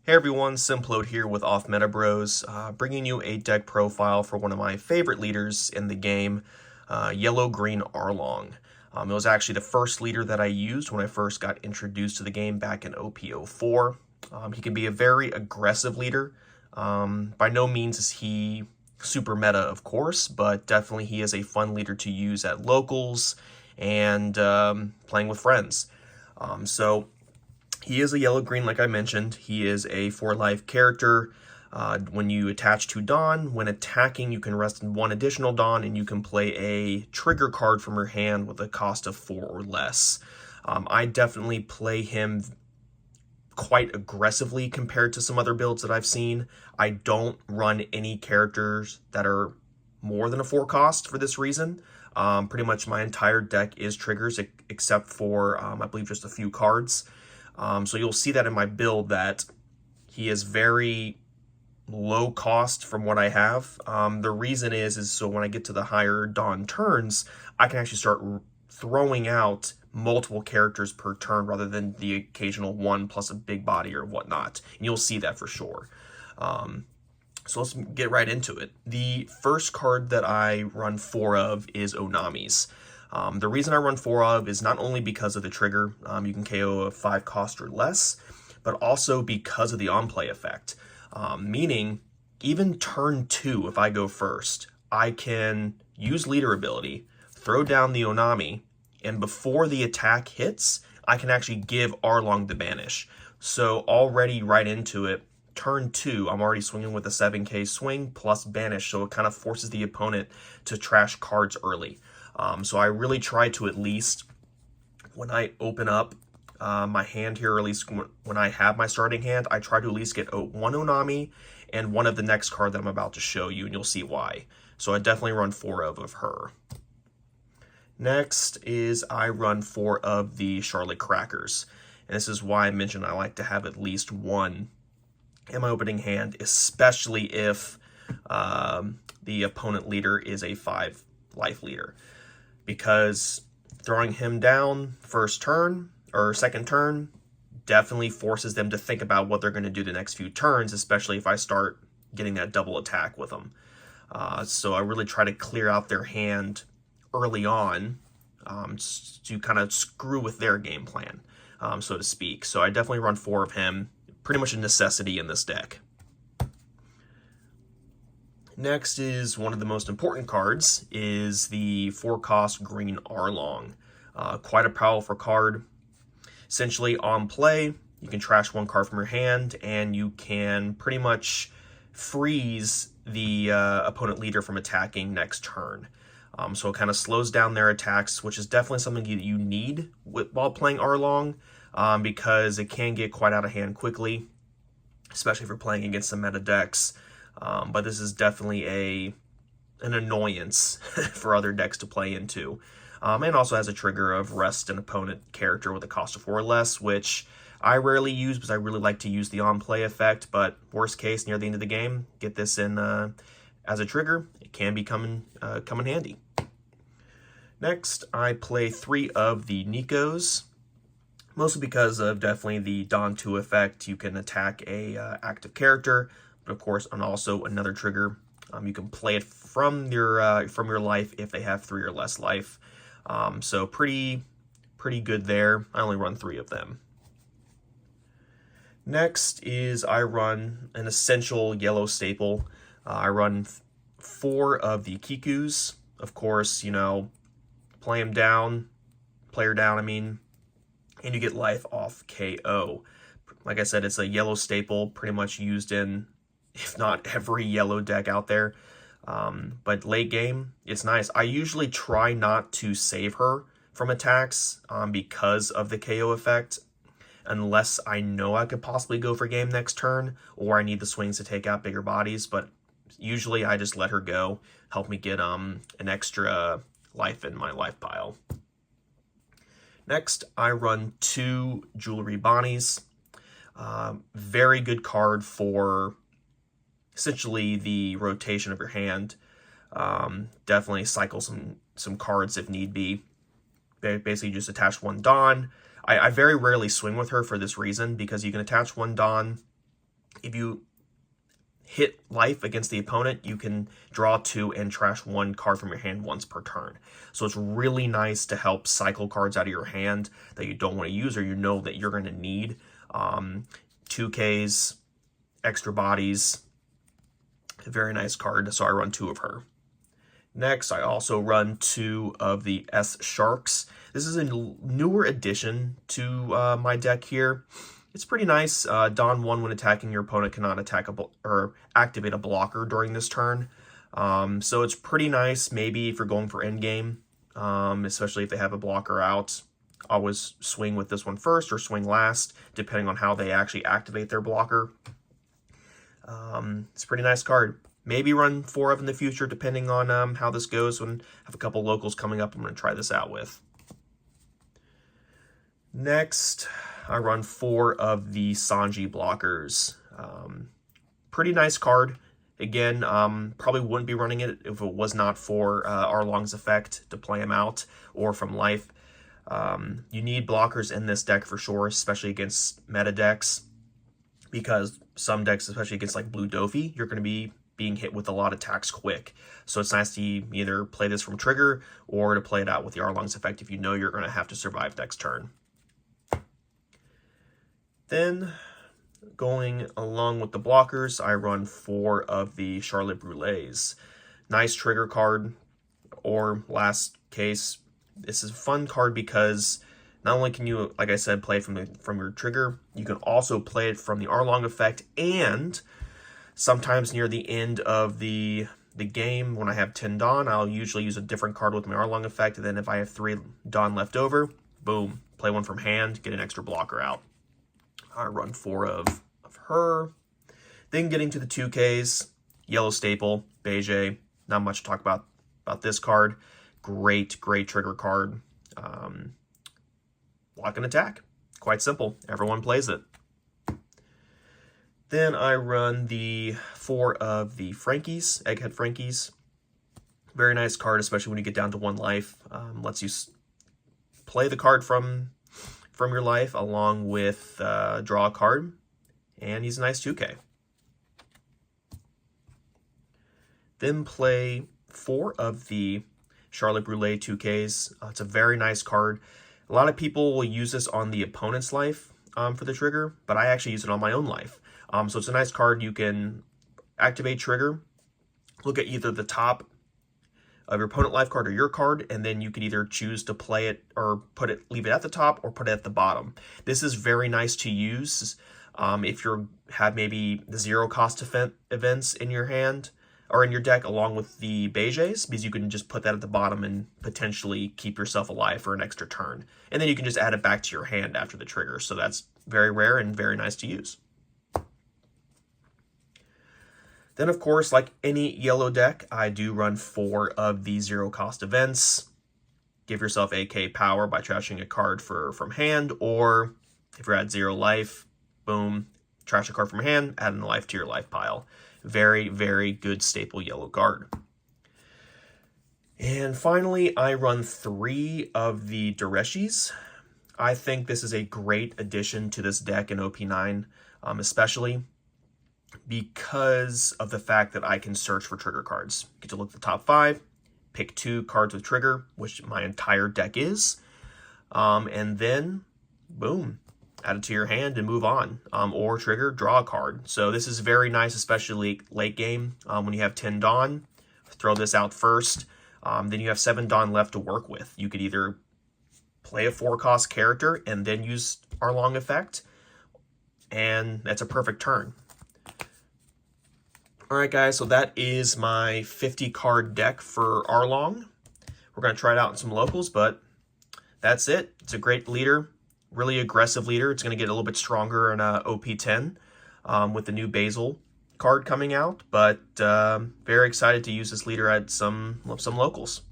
Hey everyone, Simplode here with Off Meta Bros, bringing you a deck profile for one of my favorite leaders in the game, Yellow-Green Arlong. It was actually the first leader that I used when I first got introduced to the game back in OP04. He can be a very aggressive leader. By no means is he super meta, of course, but definitely he is a fun leader to use at locals and playing with friends. So he is a yellow-green, like I mentioned. He is a 4-life character. When you attach to Dawn, when attacking, you can rest in one additional Dawn, and you can play a trigger card from your hand with a cost of 4 or less. I definitely play him quite aggressively compared to some other builds that I've seen. I don't run any characters that are more than a 4 cost for this reason. Pretty much my entire deck is triggers, except for, I believe, just a few cards. So you'll see that in my build that he is very low cost from what I have. The reason is so when I get to the higher Dawn turns, I can actually start throwing out multiple characters per turn rather than the occasional one plus a big body or whatnot. And you'll see that for sure. So let's get right into it. The first card that I run 4 of is Onami's. The reason I run 4 of is not only because of the trigger, you can KO a 5 cost or less, but also because of the on-play effect. Meaning, even turn 2, if I go first, I can use leader ability, throw down the Onami, and before the attack hits, I can actually give Arlong the banish. So already right into it, turn 2, I'm already swinging with a 7k swing plus banish, so it kind of forces the opponent to trash cards early. So I really try to, at least when I open up my hand here, or at least when I have my starting hand, I try to at least get one Onami and one of the next card that I'm about to show you, and you'll see why. So I definitely run 4 of her. Next is I run 4 of the Charlotte Crackers. And this is why I mentioned I like to have at least one in my opening hand, especially if the opponent leader is a 5-life leader. Because throwing him down first turn or second turn definitely forces them to think about what they're going to do the next few turns, especially if I start getting that double attack with them. So I really try to clear out their hand early on to kind of screw with their game plan, so to speak. So I definitely run 4 of him, pretty much a necessity in this deck. Next is one of the most important cards, is the 4-cost green Arlong. Quite a powerful card. Essentially, on play, you can trash 1 card from your hand, and you can pretty much freeze the opponent leader from attacking next turn. So it kind of slows down their attacks, which is definitely something you need while playing Arlong, because it can get quite out of hand quickly, especially if you're playing against some meta decks. But this is definitely an annoyance for other decks to play into. And also has a trigger of rest an opponent character with a cost of 4 or less, which I rarely use because I really like to use the on-play effect, but worst case, near the end of the game, get this in as a trigger. It can be come in handy. Next, I play 3 of the Nikos, mostly because of definitely the Dawn 2 effect. You can attack a active character, but of course, and also another trigger. You can play it from your life if they have 3 or less life. So pretty good there. I only run 3 of them. Next is I run an essential yellow staple. I run 4 of the Kikus. Of course, you know, player down, I mean, and you get life off KO. Like I said, it's a yellow staple, pretty much used in, if not every yellow deck out there. But late game, it's nice. I usually try not to save her from attacks because of the KO effect, unless I know I could possibly go for game next turn, or I need the swings to take out bigger bodies. But usually I just let her go, help me get an extra life in my life pile. Next, I run 2 Jewelry Bonnies. Very good card for essentially the rotation of your hand. Definitely cycle some cards if need be. Basically just attach 1 Dawn. I very rarely swing with her for this reason, because you can attach 1 Dawn, If you hit life against the opponent, you can draw 2 and trash 1 card from your hand once per turn. So it's really nice to help cycle cards out of your hand that you don't want to use or you know that you're going to need. 2Ks, extra bodies, a very nice card, so I run 2 of her. Next, I also run 2 of the S Sharks. This is a newer addition to my deck here. It's pretty nice. Don 1, when attacking, your opponent cannot attack or activate a blocker during this turn. So it's pretty nice, maybe if you're going for endgame, especially if they have a blocker out. Always swing with this one first or swing last, depending on how they actually activate their blocker. It's a pretty nice card. Maybe run 4 of in the future, depending on how this goes. When I have a couple locals coming up, I'm going to try this out with. Next, I run 4 of the Sanji blockers. Pretty nice card. Again, probably wouldn't be running it if it was not for Arlong's effect to play him out or from life. You need blockers in this deck for sure, especially against meta decks, because some decks, especially against like Blue Dofi, you're going to be being hit with a lot of attacks quick. So it's nice to either play this from trigger or to play it out with the Arlong's effect if you know you're going to have to survive next turn. Then, going along with the blockers, I run 4 of the Charlotte Brûlés. Nice trigger card, or last case, this is a fun card because not only can you, like I said, play from your trigger, you can also play it from the Arlong effect, and sometimes near the end of the game, when I have 10 Dawn, I'll usually use a different card with my Arlong effect, and then if I have 3 Dawn left over, boom, play one from hand, get an extra blocker out. I run 4 of her. Then getting to the 2Ks, Yellow Staple, Beige. Not much to talk about this card. Great trigger card. Block and attack. Quite simple. Everyone plays it. Then I run the 4 of the Frankies, Egghead Frankies. Very nice card, especially when you get down to 1 life. Lets you play the card from your life along with draw a card, and he's a nice 2K. Then play 4 of the Charlotte Brûlé 2Ks. It's a very nice card. A lot of people will use this on the opponent's life for the trigger, but I actually use it on my own life. So it's a nice card. You can activate trigger, look at either the top of your opponent life card or your card, and then you can either choose to play it or leave it at the top or put it at the bottom. This is very nice to use if you have maybe the 0 cost events in your hand or in your deck along with the Beiges, because you can just put that at the bottom and potentially keep yourself alive for an extra turn. And then you can just add it back to your hand after the trigger. So that's very rare and very nice to use. Then, of course, like any yellow deck, I do run 4 of the 0 cost events. Give yourself AK power by trashing a card from hand, or if you're at 0 life, boom, trash a card from hand, add a life to your life pile. Very good staple yellow card. And finally, I run 3 of the Dureshis. I think this is a great addition to this deck in OP9, especially because of the fact that I can search for trigger cards. Get to look at the top 5, pick 2 cards with trigger, which my entire deck is, and then, boom, add it to your hand and move on, or trigger, draw a card. So this is very nice, especially late game, when you have 10 Dawn, throw this out first, then you have 7 Dawn left to work with. You could either play a 4-cost character and then use Arlong effect, and that's a perfect turn. Alright guys, so that is my 50 card deck for Arlong. We're going to try it out in some locals, but that's it. It's a great leader, really aggressive leader. It's going to get a little bit stronger in OP10 with the new Basil card coming out, but very excited to use this leader at some locals.